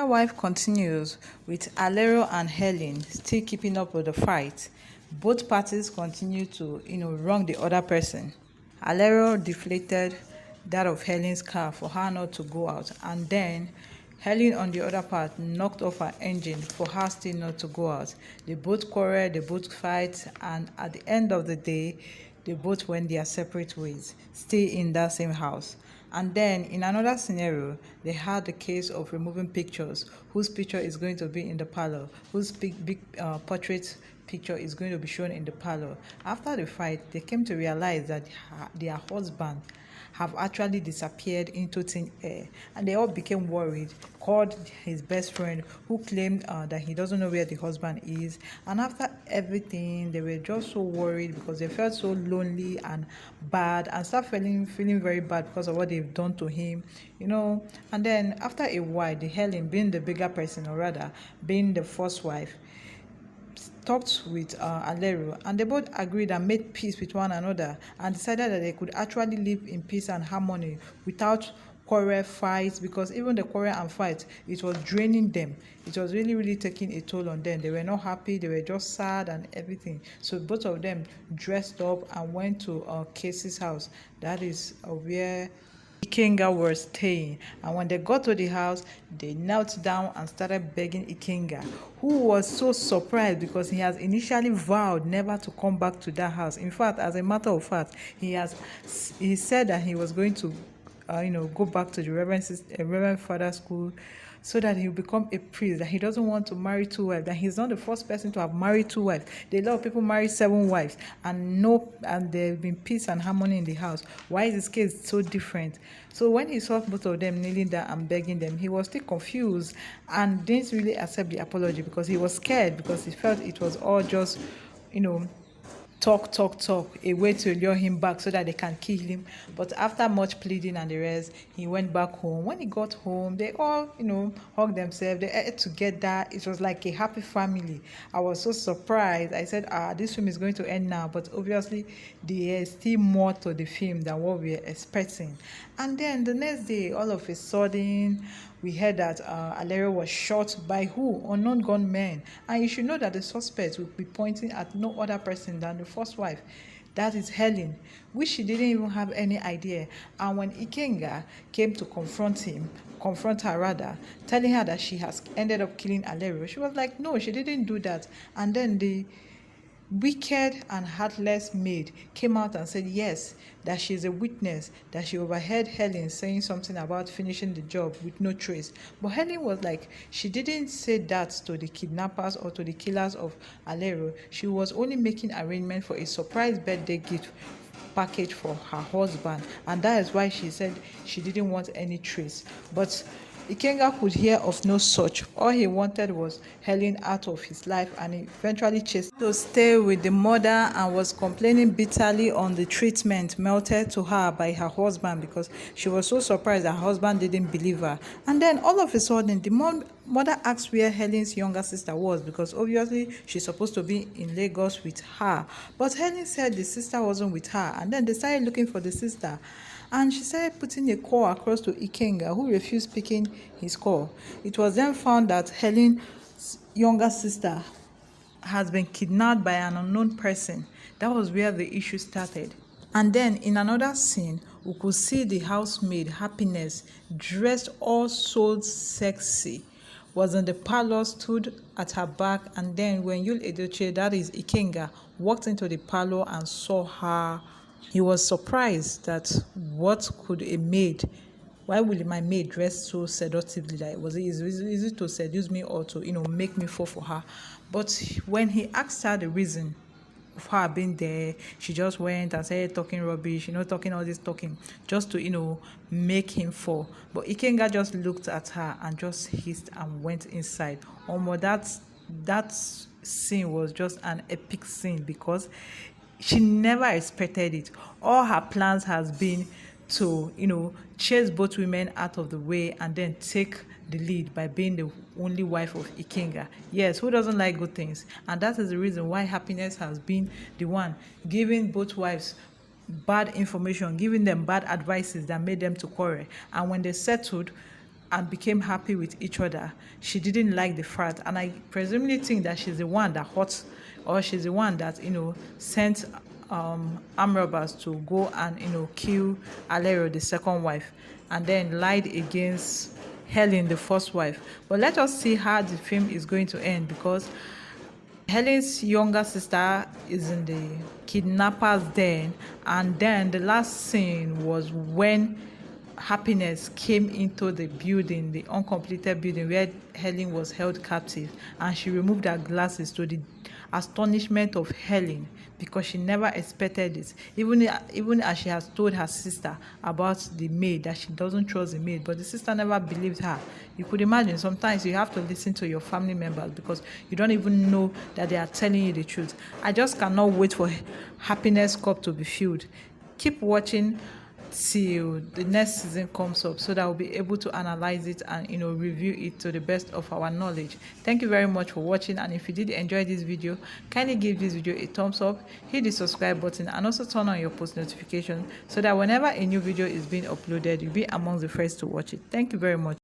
wife continues with Alerio and Helen still keeping up with the fight. Both parties continue to, wrong the other person. Alerio deflated that of Helen's car for her not to go out, and then Helen, on the other part, knocked off her engine for her still not to go out. They both quarreled, they both fight, and at the end of the day, they both went their separate ways, still in that same house. And then, in another scenario, they had the case of removing pictures, whose picture is going to be in the parlor, whose big portrait picture is going to be shown in the parlor. After the fight, they came to realize that their husband have actually disappeared into thin air, and they all became worried, called his best friend, who claimed that he doesn't know where the husband is. And after everything, they were just so worried because they felt so lonely and bad, and start feeling very bad because of what they've done to him, and then after a while, the Helen, being the bigger person, or rather being the first wife, talked with Alerio, and they both agreed and made peace with one another and decided that they could actually live in peace and harmony without quarrel, fights, because even the quarrel and fight, it was draining them. It was really taking a toll on them. They were not happy, they were just sad and everything. So both of them dressed up and went to Casey's house. That is where Ikenga was staying, and when they got to the house, they knelt down and started begging Ikenga, who was so surprised because he has initially vowed never to come back to that house. In fact, as a matter of fact, he said that he was going to go back to the Reverend Father school so that he'll become a priest, that he doesn't want to marry two wives, that he's not the first person to have married two wives. A lot of people marry 7 wives and there's been peace and harmony in the house. Why is this case so different? So when he saw both of them kneeling down and begging them, he was still confused and didn't really accept the apology because he was scared, because he felt it was all just, talk, a way to lure him back so that they can kill him. But after much pleading and the rest, he went back home. When he got home, they all, hugged themselves. They ate together. It was like a happy family. I was so surprised. I said, this film is going to end now. But obviously, there is still more to the film than what we were expecting. And then the next day, all of a sudden, we heard that Alerio was shot by who? Unknown gunmen. And you should know that the suspect will be pointing at no other person than the first wife. That is Helen, which she didn't even have any idea. And when Ikenga came to confront her rather, telling her that she has ended up killing Alerio, she was like, no, she didn't do that. And then the wicked and heartless maid came out and said yes, that she is a witness, that she overheard Helen saying something about finishing the job with no trace. But Helen was like, she didn't say that to the kidnappers or to the killers of Alerio. She was only making arrangement for a surprise birthday gift package for her husband, and that is why she said she didn't want any trace. But Ikenga could hear of no such. All he wanted was Helen out of his life, and he eventually chased to stay with the mother and was complaining bitterly on the treatment melted to her by her husband because she was so surprised that her husband didn't believe her. And then all of a sudden, the mother asked where Helen's younger sister was, because obviously she's supposed to be in Lagos with her. But Helen said the sister wasn't with her, and then they started looking for the sister. And she started putting a call across to Ikenga, who refused picking his call. It was then found that Helen's younger sister has been kidnapped by an unknown person. That was where the issue started. And then in another scene, we could see the housemaid, Happiness, dressed all so sexy, was in the parlor, stood at her back, and then when Edochie, that is Ikenga, walked into the parlor and saw her, he was surprised that why will my maid dress so seductively? Like, was it easy to seduce me or to, make me fall for her? But when he asked her the reason of her being there, she just went and started talking rubbish, talking all this talking, just to, make him fall. But Ikenga just looked at her and just hissed and went inside. That scene was just an epic scene because she never expected it. All her plans has been to, chase both women out of the way and then take the lead by being the only wife of Ikenga. Yes, who doesn't like good things? And that is the reason why Happiness has been the one giving both wives bad information, giving them bad advices that made them to quarrel. And when they settled, and became happy with each other, she didn't like the fact, and I presumably think that she's the one that hurt, or she's the one that sent armed robbers to go and kill Alerio, the second wife, and then lied against Helen, the first wife. But let us see how the film is going to end, because Helen's younger sister is in the kidnapper's den, and then the last scene was when Happiness came into the building, the uncompleted building where Helen was held captive, and she removed her glasses, to the astonishment of Helen, because she never expected it. Even as she has told her sister about the maid, that she doesn't trust the maid, but the sister never believed her. You could imagine sometimes you have to listen to your family members because you don't even know that they are telling you the truth. I just cannot wait for Happiness cup to be filled. Keep watching till the next season comes up, so that we'll be able to analyze it and review it to the best of our knowledge. Thank you very much for watching, and if you did enjoy this video, kindly give this video a thumbs up, hit the subscribe button, and also turn on your post notification so that whenever a new video is being uploaded, you'll be among the first to watch it. Thank you very much.